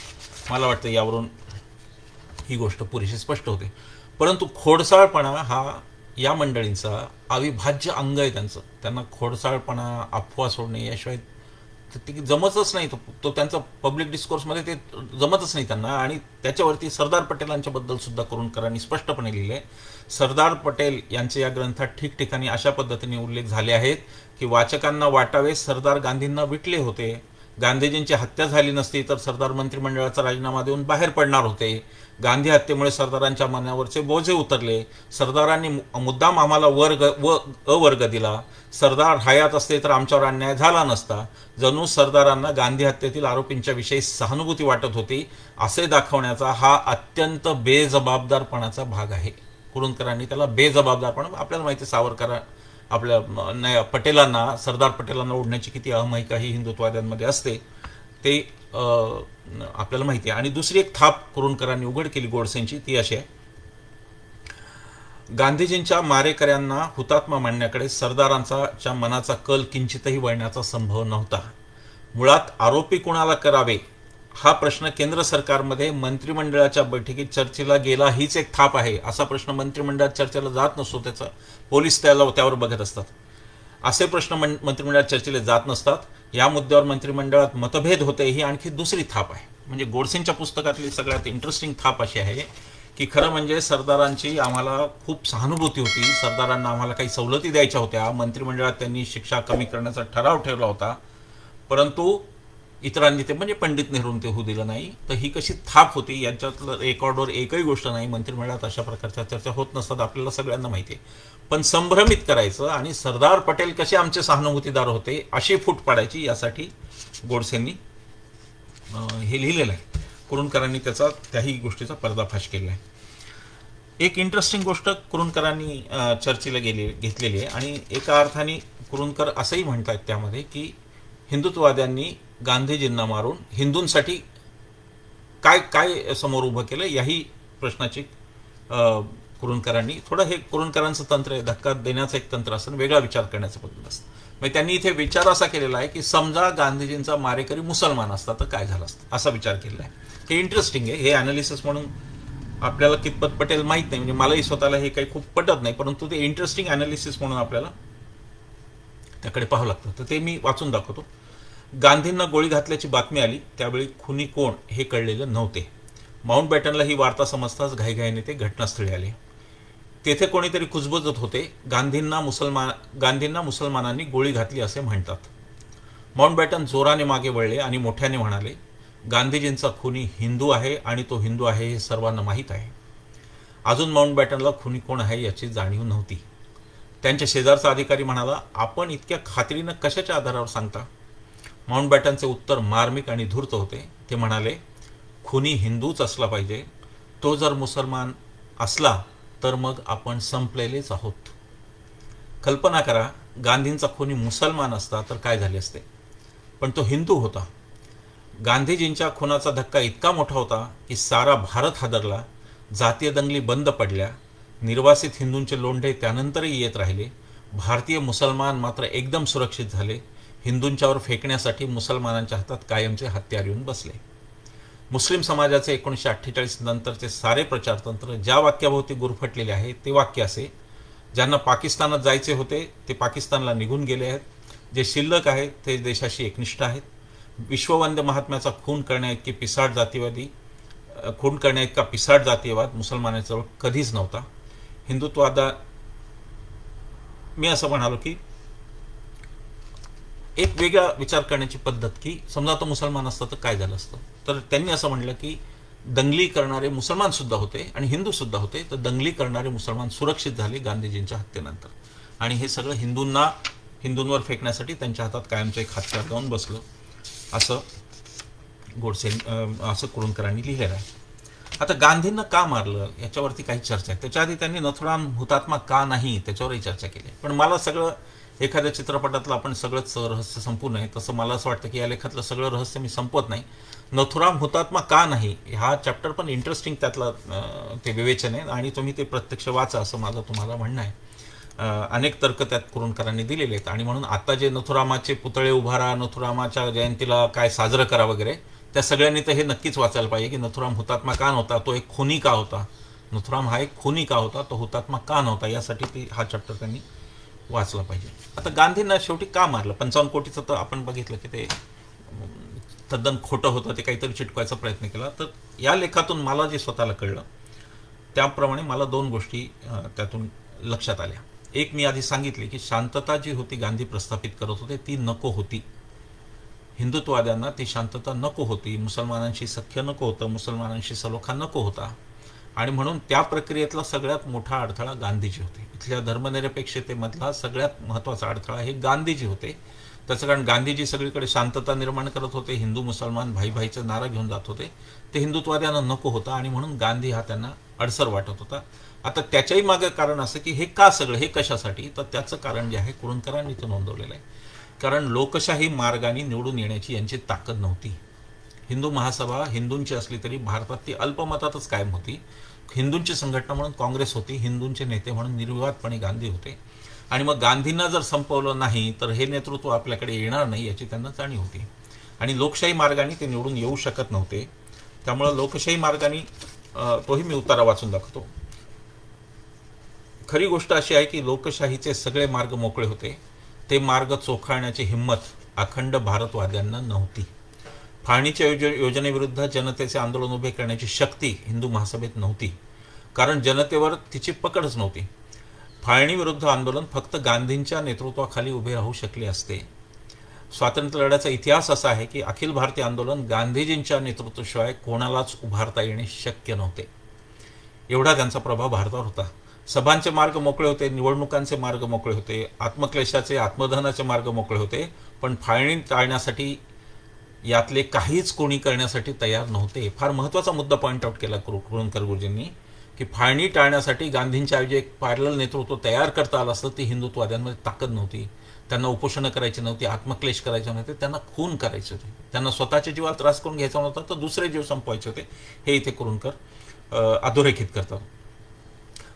मला वाटतं यावरून ही गोष्ट पुरेशी स्पष्ट होते. परंतु खोडसाळपणा हा या मंडळींचा अविभाज्य अंग आहे. त्यांना खोडसाळपणा, अफवा सोडणे याशिवाय ते जमतच नाही. तो त्यांचा पब्लिक डिस्कोर्समध्ये ते जमतच नाही त्यांना. आणि त्याच्यावरती सरदार पटेलांच्या बद्दल सुद्धा कुरूंदकरांनी स्पष्टपणे लिहिले. सरदार पटेल यांचे या ग्रंथात ठिकठिकाणी अशा पद्धतीने उल्लेख झाले आहेत की वाचकांना वाटावे सरदार गांधींना विटले होते. गांधीजींची हत्या झाली नसती तर सरदार मंत्रिमंडळाचा राजीनामा देऊन बाहेर पडणार होते. गांधी हत्येमुळे सरदारांच्या मनावरचे बोजे उतरले. सरदारांनी मुद्दाम आम्हाला वर्ग व अवर्ग दिला. सरदार हयात असते तर आमच्यावर अन्याय झाला नसता. जणू सरदारांना गांधी हत्येतील आरोपींच्या विषयी सहानुभूती वाटत होती असे दाखवण्याचा हा अत्यंत बेजबाबदारपणाचा भाग आहे. कुरूंदकरांनी त्याला बेजबाबदारपणा, आपल्याला माहिती सावरकर आपल्या पटेलांना, सरदार पटेलांना ओढण्याची किती अहमहिका ही हिंदुत्ववाद्यांमध्ये असते ते आपल्याला माहिती आहे. आणि दुसरी एक थाप कुरूंदकरांनी उघड केली गोडसेंची, ती अशी आहे, गांधीजींच्या मारेकऱ्यांना हुतात्मा मानण्याकडे सरदारांच्या मनाचा कल किंचितही वळण्याचा संभव नव्हता. मुळात आरोपी कुणाला करावे हा प्रश्न केंद्र सरकारमध्ये मंत्रिमंडळाच्या बैठकीत चर्चेला गेला हीच एक थाप आहे. असा प्रश्न मंत्रिमंडळात चर्चेला जात नसतो, त्याचा पोलीस त्यावर बघत असतात. असे प्रश्न मंत्रिमंडळात चर्चेला जात नसतात. या मुद्द्यावर मंत्रिमंडळात मतभेद होते ही आणखी दुसरी थाप आहे. म्हणजे गोडसेंच्या पुस्तकातली सगळ्यात इंटरेस्टिंग थाप अशी आहे की खरं म्हणजे सरदारांची आम्हाला खूप सहानुभूती होती, सरदारांना आम्हाला काही सवलती द्यायच्या होत्या, मंत्रिमंडळात त्यांनी शिक्षा कमी करण्याचा ठराव ठेवला होता, परंतु इतरांनी ते म्हणजे पंडित नेहरूंनी ते होऊ दिलं नाही. तर ही कशी थाप होती यांच्यातलं रेकॉर्डवर एकही गोष्ट नाही. मंत्रिमंडळात अशा प्रकारच्या चर्चा होत नसतात, आपल्याला सगळ्यांना माहिती आहे. पण संभ्रमित करायचं आणि सरदार पटेल कसे आमचे सहानुभूतीदार होते अशी फूट पाडायची, यासाठी गोडसेंनी हे लिहिलेलं आहे. कुरूंकरांनी त्याचा त्याही गोष्टीचा पर्दाफाश केला आहे. एक इंटरेस्टिंग गोष्ट कुरूंकरांनी चर्चेला घेतलेली आहे आणि एका अर्थाने कुरूंकर असंही म्हणतात त्यामध्ये की हिंदुत्ववाद्यांनी गांधीजींना मारून हिंदूंसाठी काय काय समोर उभं केलं याही प्रश्नाची कुरूंकरांनी थोडं, हे कुरूंकरांचं तंत्र आहे, धक्का देण्याचं एक तंत्र असतं, वेगळा विचार करण्याचं पद्धत असतं. म्हणजे त्यांनी इथे विचार असा केलेला आहे की समजा गांधीजींचा मारेकरी मुसलमान असता तर काय झालं असतं, असा विचार केलेला आहे. हे इंटरेस्टिंग आहे. हे ॲनालिसिस म्हणून आपल्याला कितपत पटेल माहीत नाही, म्हणजे मलाही स्वतःला हे काही खूप पटत नाही, परंतु ते इंटरेस्टिंग ॲनालिसिस म्हणून आपल्याला त्याकडे पाहावं लागतं. तर ते मी वाचून दाखवतो. गांधींना गोळी घातल्याची बातमी आली त्यावेळी खुनी कोण हे कळलेलं नव्हते. माउंटबॅटनला ही वार्ता समजताच घाईघाईने ते घटनास्थळी आले. तेथे कोणीतरी कुजबुजत होते. गांधींना मुसलमानांनी गोळी घातली असे म्हणतात. माउंटबॅटन जोराने मागे वळले आणि मोठ्याने म्हणाले, गांधीजींचा खुनी हिंदू आहे आणि तो हिंदू आहे हे सर्वांना माहीत आहे. अजून माउंटबॅटनला खुनी कोण आहे याची जाणीव नव्हती. त्यांच्या शेजारचा अधिकारी म्हणाला, आपण इतक्या खात्रीनं कशाच्या आधारावर सांगता? माउंटबॅटनचे उत्तर मार्मिक आणि धूर्त होते. ते म्हणाले, खुनी हिंदूच असला पाहिजे. तो जर मुसलमान असला तर मग आपण संपलेलेच आहोत. कल्पना करा, गांधींचा खुनी मुसलमान असता तर काय झाले असते, पण तो हिंदू होता. गांधीजींच्या खुनाचा धक्का इतका मोठा होता की सारा भारत हादरला. जातीय दंगली बंद पडल्या. निर्वासित हिंदूंचे लोंढे त्यानंतरही येत राहिले. भारतीय मुसलमान मात्र एकदम सुरक्षित झाले. हिंदूंच्यावर फेकण्यासाठी मुसलमानांच्या हातात कायमचे हत्यार येऊन बसले. मुस्लिम समाजाचे 1948 नंतरचे सारे प्रचारतंत्र ज्या वाक्याभोवती गुरफटलेले आहे ते वाक्य असे, ज्यांना पाकिस्तानात जायचे होते ते पाकिस्तानला निघून गेले आहेत, जे शिल्लक आहेत ते देशाशी एकनिष्ठ आहेत. विश्ववंद्य महात्म्याचा खून करण्याइतका पिसाळ जातीयवाद मुसलमानांजवळ कधीच नव्हता. हिंदुत्ववादा मी असं म्हणालो की एक वेगळा विचार करण्याची पद्धत, की समजा तो मुसलमान असता तर काय झालं असतं. तर त्यांनी असं म्हणलं की दंगली करणारे मुसलमान सुद्धा होते आणि हिंदू सुद्धा होते, तर दंगली करणारे मुसलमान सुरक्षित झाले गांधीजींच्या हत्येनंतर, आणि हे सगळं हिंदूंवर फेकण्यासाठी त्यांच्या हातात कायमचं एक हत्यार जाऊन बसलं, असं असं कुरूंकरांनी लिहिलेलं आहे. आता गांधींना का मारलं याच्यावरती काही चर्चा आहे. त्याच्या आधी त्यांनी नथुराम हुतात्मा का नाही त्याच्यावरही चर्चा केली. पण मला सगळं एखाद्या चित्रपटातलं आपण सगळंच रहस्य संपू नये, तसं मला असं वाटतं की या लेखातलं सगळं रहस्य मी संपवत नाही. नथुराम हुतात्मा का नाही हा चॅप्टर पण इंटरेस्टिंग, त्यातलं ते विवेचन आहे आणि तुम्ही ते प्रत्यक्ष वाचा असं माझं तुम्हाला म्हणणं आहे. अनेक तर्क त्यात कुरूंकरांनी दिलेले आहेत आणि म्हणून आता जे नथुरामाचे पुतळे उभारा, नथुरामाच्या जयंतीला काय साजरं करा वगैरे, त्या सगळ्यांनी तर हे नक्कीच वाचायला पाहिजे की नथुराम हुतात्मा का नव्हता, तो एक खुनी का होता, नथुराम हा एक खुनी का होता, तो हुतात्मा का नव्हता, यासाठी हा चॅप्टर त्यांनी वाचला पाहिजे. आता गांधींना शेवटी का मारलं? 55 कोटीचं तर आपण बघितलं की ते तद्दन खोटं होतं, ते काहीतरी चिटकवायचा प्रयत्न केला. तर या लेखातून मला जे स्वतःला कळलं त्याप्रमाणे मला 2 गोष्टी त्यातून लक्षात आल्या. एक मी आधी सांगितली की शांतता जी होती गांधी प्रस्थापित करत होते ती नको होती. हिंदुत्ववाद्यांना ती शांतता नको होती, मुसलमानांशी सख्य नको होतं, मुसलमानांशी सलोखा नको होता, आणि म्हणून त्या प्रक्रियेतला सगळ्यात मोठा अडथळा गांधीजी होते. इथल्या धर्मनिरपेक्षतेमधला सगळ्यात महत्त्वाचा अडथळा हे गांधीजी होते. त्याचं कारण गांधीजी सगळीकडे शांतता निर्माण करत होते, हिंदू मुसलमान भाईचा नारा घेऊन जात होते, ते हिंदुत्ववाद्यांना नको होता आणि म्हणून गांधी हा त्यांना अडसर वाटत होता. आता त्याच्याही मागे कारण असं की हे का सगळं, हे कशासाठी, तर त्याचं कारण जे आहे कुरूंकरांनी इथं नोंदवलेलं आहे. कारण लोकशाही मार्गाने निवडून येण्याची यांची ताकद नव्हती. हिंदू महासभा हिंदूंची असली तरी भारतात ती अल्पमतातच कायम होती. हिंदूंची संघटना म्हणून काँग्रेस होती, हिंदूंचे नेते म्हणून निर्विवादपणे गांधी होते, आणि मग गांधींना जर संपवलं नाही तर हे नेतृत्व आपल्याकडे येणार नाही याची त्यांना जाणीव होती, आणि लोकशाही मार्गाने ते निवडून येऊ शकत नव्हते. त्यामुळं लोकशाही मार्गाने तोही मी उतारा वाचून दाखवतो. खरी गोष्ट अशी आहे की लोकशाहीचे सगळे मार्ग मोकळे होते. ते मार्ग चोखाळण्याची हिंमत अखंड भारतवाद्यांना नव्हती. फाळणीच्या योजनेविरुद्ध जनतेचे आंदोलन उभे करण्याची शक्ती हिंदू महासभेत नव्हती, कारण जनतेवर तिची पकडच नव्हती. फाळणीविरुद्ध आंदोलन फक्त गांधींच्या नेतृत्वाखाली उभे राहू शकले असते. स्वातंत्र्य लढ्याचा इतिहास असा आहे की अखिल भारतीय आंदोलन गांधीजींच्या नेतृत्वाशिवाय कोणालाच उभारता येणे शक्य नव्हते. एवढा त्यांचा प्रभाव भारतावर होता. सभांचे मार्ग मोकळे होते, निवडणुकांचे मार्ग मोकळे होते, आत्मक्लेशाचे आत्मदहनाचे मार्ग मोकळे होते, पण फाळणी टाळण्यासाठी यातले काहीच कोणी करण्यासाठी तयार नव्हते. फार महत्त्वाचा मुद्दा पॉईंट आउट केला कुरुंदकर गुरुजींनी की फाळणी टाळण्यासाठी गांधींच्या ऐवजी एक पॅरलल नेतृत्व तयार करता आलं असतं. ती हिंदुत्ववाद्यांमध्ये ताकद नव्हती. त्यांना उपोषणं करायची नव्हती, आत्मक्लेश करायचे नव्हते, त्यांना खून करायचे होते, त्यांना स्वतःच्या जीवाला त्रास करून घ्यायचा नव्हता, तर दुसरे जीव संपवायचे होते. हे इथे कुरुंदकर अधोरेखित करतात.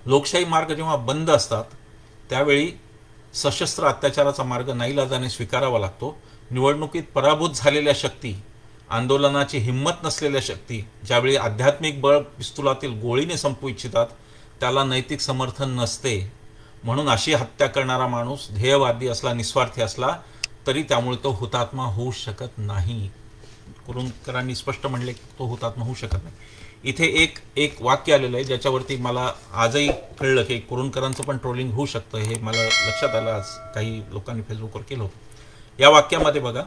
लोकशाही मार्ग जेव्हा बंद असतात त्यावेळी सशस्त्र अत्याचाराचा मार्ग नाईलाजाने स्वीकारावा लागतो. निवडणुकीत पराभूत झालेल्या शक्ती, आंदोलनाची हिंमत नसलेल्या शक्ती ज्यावेळी आध्यात्मिक बळ पिस्तुलातील गोळीने संपवू इच्छितात त्याला नैतिक समर्थन नसते. म्हणून अशी हत्या करणारा माणूस ध्येयवादी असला, निस्वार्थी असला तरी त्यामुळे तो हुतात्मा होऊ शकत नाही. कुरुंदकरांनी स्पष्ट म्हणले की तो हुतात्मा होऊ शकत नाही. इथे एक वाक्य आलेलं आहे ज्याच्यावरती मला आजही कळलं की कुरुंदकरांचं पण ट्रोलिंग होऊ शकतं. हे मला लक्षात आलं, आज काही लोकांनी फेसबुकवर केलं होतं. या वाक्यामध्ये बघा,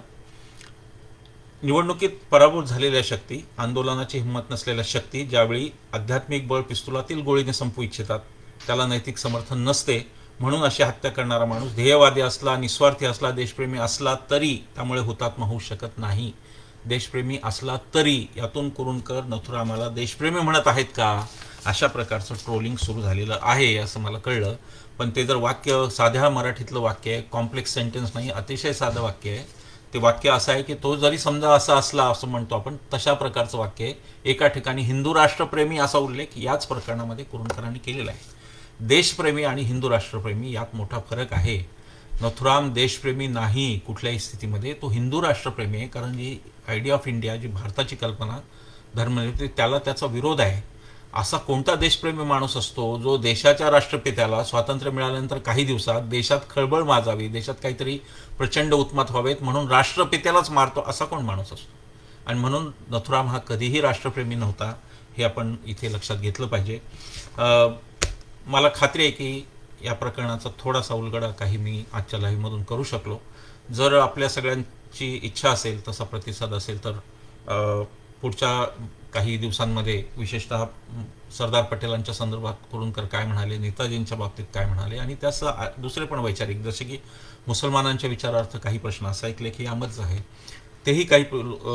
निवडणुकीत पराभूत झालेल्या शक्ती, आंदोलनाची हिंमत नसलेल्या शक्ती ज्यावेळी आध्यात्मिक बळ पिस्तुलातील गोळीने संपवू इच्छितात त्याला नैतिक समर्थन नसते. म्हणून अशी हत्या करणारा माणूस ध्येयवादी असला, निस्वार्थी असला, देशप्रेमी असला तरी त्यामुळे हुतात्मा होऊ शकत नाही. देशप्रेमी असला तरी, यातून कुरुंदकर नथुरामाला देशप्रेमी म्हणत आहेत का, अशा प्रकारचं ट्रोलिंग सुरू झालेलं आहे असं मला कळलं. पण ते जर वाक्य साध्या मराठीतलं वाक्य आहे, कॉम्प्लेक्स सेंटेन्स नाही, अतिशय साधं वाक्य आहे. ते वाक्य असं आहे की तो जरी समजा असा असला असं म्हणतो आपण, तशा प्रकारचं वाक्य आहे. एका ठिकाणी हिंदू राष्ट्रप्रेमी असा उल्लेख याच प्रकरणामध्ये कुरुंदकरांनी केलेला आहे. देशप्रेमी आणि हिंदू राष्ट्रप्रेमी यात मोठा फरक आहे. नथुराम देशप्रेमी नाही कुठल्याही स्थितीमध्ये, तो हिंदू राष्ट्रप्रेमी आहे. कारण जी आयडिया ऑफ इंडिया, जी भारताची कल्पना, धर्मनिरपेक्षता, त्याला त्याचा विरोध आहे. असा कोणता देशप्रेमी माणूस असतो जो देशाच्या राष्ट्रपित्याला स्वातंत्र्य मिळाल्यानंतर काही दिवसात देशात खळबळ माजावी, देशात काहीतरी प्रचंड उत्मात व्हावेत म्हणून राष्ट्रपित्यालाच मारतो, असा कोण माणूस असतो? आणि म्हणून नथुराम हा कधीही राष्ट्रप्रेमी नव्हता, हे आपण इथे लक्षात घेतलं पाहिजे. मला खात्री आहे की या प्रकरणाचा थोडासा उलगडा काही मी आजच्या लाईव्हमधून करू शकलो. जर आपल्या सगळ्यांची इच्छा असेल, तसा प्रतिसाद असेल, तर पुढच्या काही दिवसांमध्ये विशेषतः सरदार पटेलांच्या संदर्भात कुरुंदकर काय म्हणाले, नेताजींच्या बाबतीत काय म्हणाले, आणि त्यास दुसरे पण वैचारिक जसे की मुसलमानांच्या विचारार्थ काही प्रश्न असा एक लेखी यामध्येच आहे, तेही काही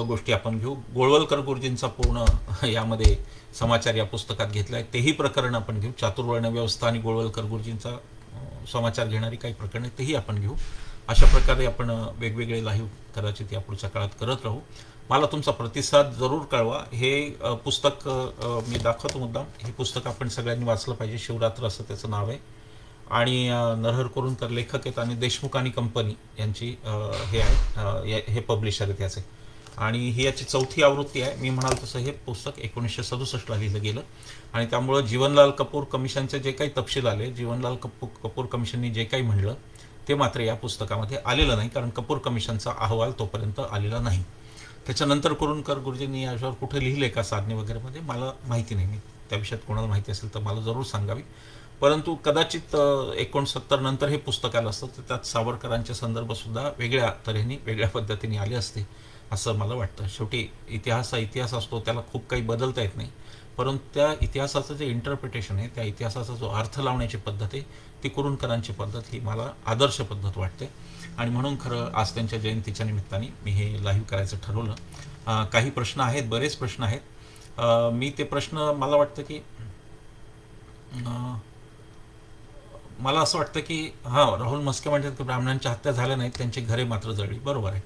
गोष्टी आपण घेऊ. गोळवलकर गुरुजींचा पूर्ण यामध्ये समाचार या पुस्तकात घेतला आहे, तेही प्रकरण आपण घेऊ. चातुर्वर्ण व्यवस्था आणि गोळवलकर गुरुजींचा समाचार घेणारी काही प्रकरणे तेही आपण घेऊ. अशा प्रकारे आपण वेगवेगळे लाईव्ह कदाचित या पुढच्या काळात करत राहू. मला तुमचा प्रतिसाद जरूर कळवा. हे पुस्तक मी दाखवतो मुद्दाम. हे पुस्तक आपण सगळ्यांनी वाचलं पाहिजे. शिवरात्र असं त्याचं नाव आहे आणि नरहर कुरुंदकर लेखक आहेत आणि देशमुख आणि कंपनी यांची हे आहे, हे पब्लिशर आहेत याचे. आणि ही याची 4थी आवृत्ती आहे. मी म्हणाल तसं हे पुस्तक 1967ला लिहिलं गेलं आणि त्यामुळं जीवनलाल कपूर कमिशनचे जे काही तपशील आले, जीवनलाल कपूर कमिशननी जे काही म्हणलं ते मात्र या पुस्तकामध्ये आलेलं नाही, कारण कपूर कमिशनचा अहवाल तोपर्यंत आलेला नाही. त्याच्यानंतर कुरुंदकर गुरुजींनी याच्यावर कुठे लिहिले का साधने वगैरेमध्ये मला माहिती नाही. मी त्या विषयात कोणाला माहिती असेल तर मला जरूर सांगावी. परंतु कदाचित 69 नंतर हे पुस्तक आलं असतं तर त्यात सावरकरांचे संदर्भसुद्धा वेगळ्या तऱ्हेने, वेगळ्या पद्धतीने आले असते असं मला वाटतं. शेवटी इतिहास हा इतिहास असतो, त्याला खूप काही बदलता येत नाही. परंतु त्या इतिहासाचं जे इंटरप्रिटेशन आहे, त्या इतिहासाचा जो अर्थ लावण्याची पद्धत आहे, ती कुरुंदकरांची पद्धत ही मला आदर्श पद्धत वाटते. आणि म्हणून खरं आज त्यांच्या जयंतीच्या निमित्ताने मी हे लाईव्ह करायचं ठरवलं. काही प्रश्न आहेत, बरेच प्रश्न आहेत. मी ते प्रश्न, मला वाटतं की मला असं वाटतं की राहुल मस्के म्हणतात की ब्राह्मणांच्या हत्या झाल्या नाहीत, त्यांची घरे मात्र जळली. बरोबर आहे.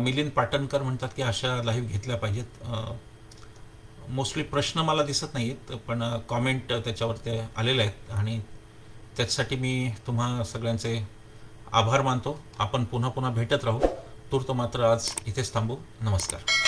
मिलिंद पाटणकर म्हणतात की अशा लाईव्ह घेतल्या पाहिजेत. मोस्टली प्रश्न मला दिसत नाहीत, पण कॉमेंट त्याच्यावर ते आलेले आहेत आणि त्याच्यासाठी मी तुम्हा सगळ्यांचे आभार मानतो. आपण पुन्हा पुन्हा भेटत राहू. तूर्त मात्र आज इथेच थांबू. नमस्कार.